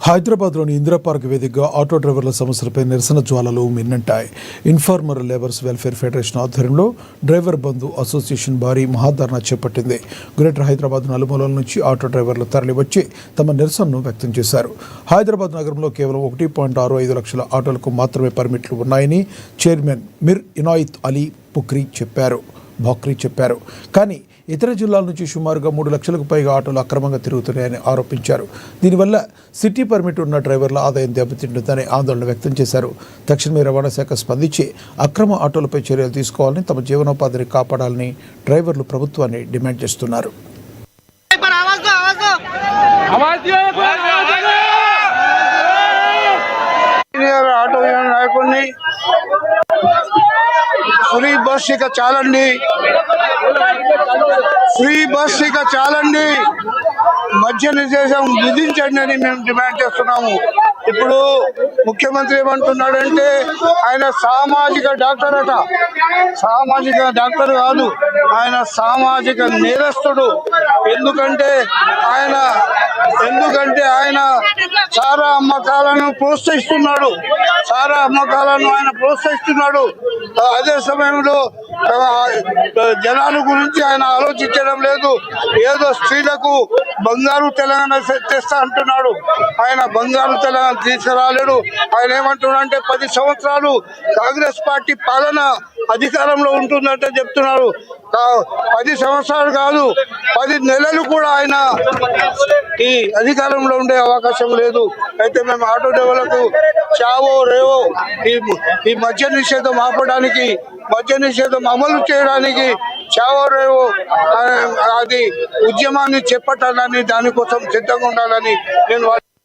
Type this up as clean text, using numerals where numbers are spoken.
హైదరాబాద్లోని ఇందిరా పార్క్ వేదికగా ఆటో డ్రైవర్ల సమస్యలపై నిరసన జ్వాలలు మిన్నంటాయి. ఇన్ఫార్మర్ లేబర్స్ వెల్ఫేర్ ఫెడరేషన్ ఆధ్వర్యంలో డ్రైవర్ బంధు అసోసియేషన్ భారీ మహాధర్నా చేపట్టింది. గ్రేటర్ హైదరాబాద్ నలుమూలల నుంచి ఆటో డ్రైవర్లు తరలివచ్చి తమ నిరసనను వ్యక్తం చేశారు. హైదరాబాద్ నగరంలో కేవలం 1.65 లక్షల ఆటోలకు మాత్రమే పర్మిట్లు ఉన్నాయని చైర్మన్ మిర్ ఇనాయత్ అలీ బాక్రీ చెప్పారు. కానీ ఇతర జిల్లాల నుంచి సుమారుగా 3 లక్షలకు పైగా ఆటోలు అక్రమంగా తిరుగుతున్నాయని ఆరోపించారు. దీనివల్ల సిటీ పర్మిట్ ఉన్న డ్రైవర్ల ఆదాయం దెబ్బతింటుందని ఆందోళన వ్యక్తం చేశారు. తక్షణమే రవాణా శాఖ స్పందించి అక్రమ ఆటోలపై చర్యలు తీసుకోవాలని, తమ జీవనోపాధిని కాపాడాలని డ్రైవర్లు ప్రభుత్వాన్ని డిమాండ్ చేస్తున్నారు. ఫ్రీ బస్ ఇక చాలండి, మద్య నిషేధం విధించండి అని మేము డిమాండ్ చేస్తున్నాము. ఇప్పుడు ముఖ్యమంత్రి ఏమంటున్నాడంటే ఆయన సామాజిక డాక్టర్ అట. సామాజిక డాక్టర్ కాదు, ఆయన సామాజిక నేరస్తుడు. ఎందుకంటే ఆయన సారా అమ్మకాలను ప్రోత్సహిస్తున్నాడు. ఆయన ప్రోత్సహిస్తున్నాడు. అదే సమయంలో జనాల గురించి ఆయన ఆలోచించడం లేదు. ఏదో స్త్రీలకు బంగారు తెలంగాణ తెస్తా అంటున్నాడు. ఆయన బంగారు తెలంగాణ తీసుకురాలేడు. ఆయన ఏమంటున్నాడంటే 10 సంవత్సరాలు కాంగ్రెస్ పార్టీ పాలన అధికారంలో ఉంటుందంటే చెప్తున్నాడు. 10 సంవత్సరాలు కాదు, 10 నెలలు కూడా ఆయన ఈ అధికారంలో ఉండే అవకాశం లేదు. అయితే మేము ఆటో డ్రైవర్లకు చావో రేవో ఈ మద్య నిషేధం ఆపడానికి, మద్య నిషేధం అమలు చేయడానికి చావో రేవో అది ఉద్యమాన్ని చేపట్టాలని, దానికోసం సిద్ధంగా ఉండాలని నేను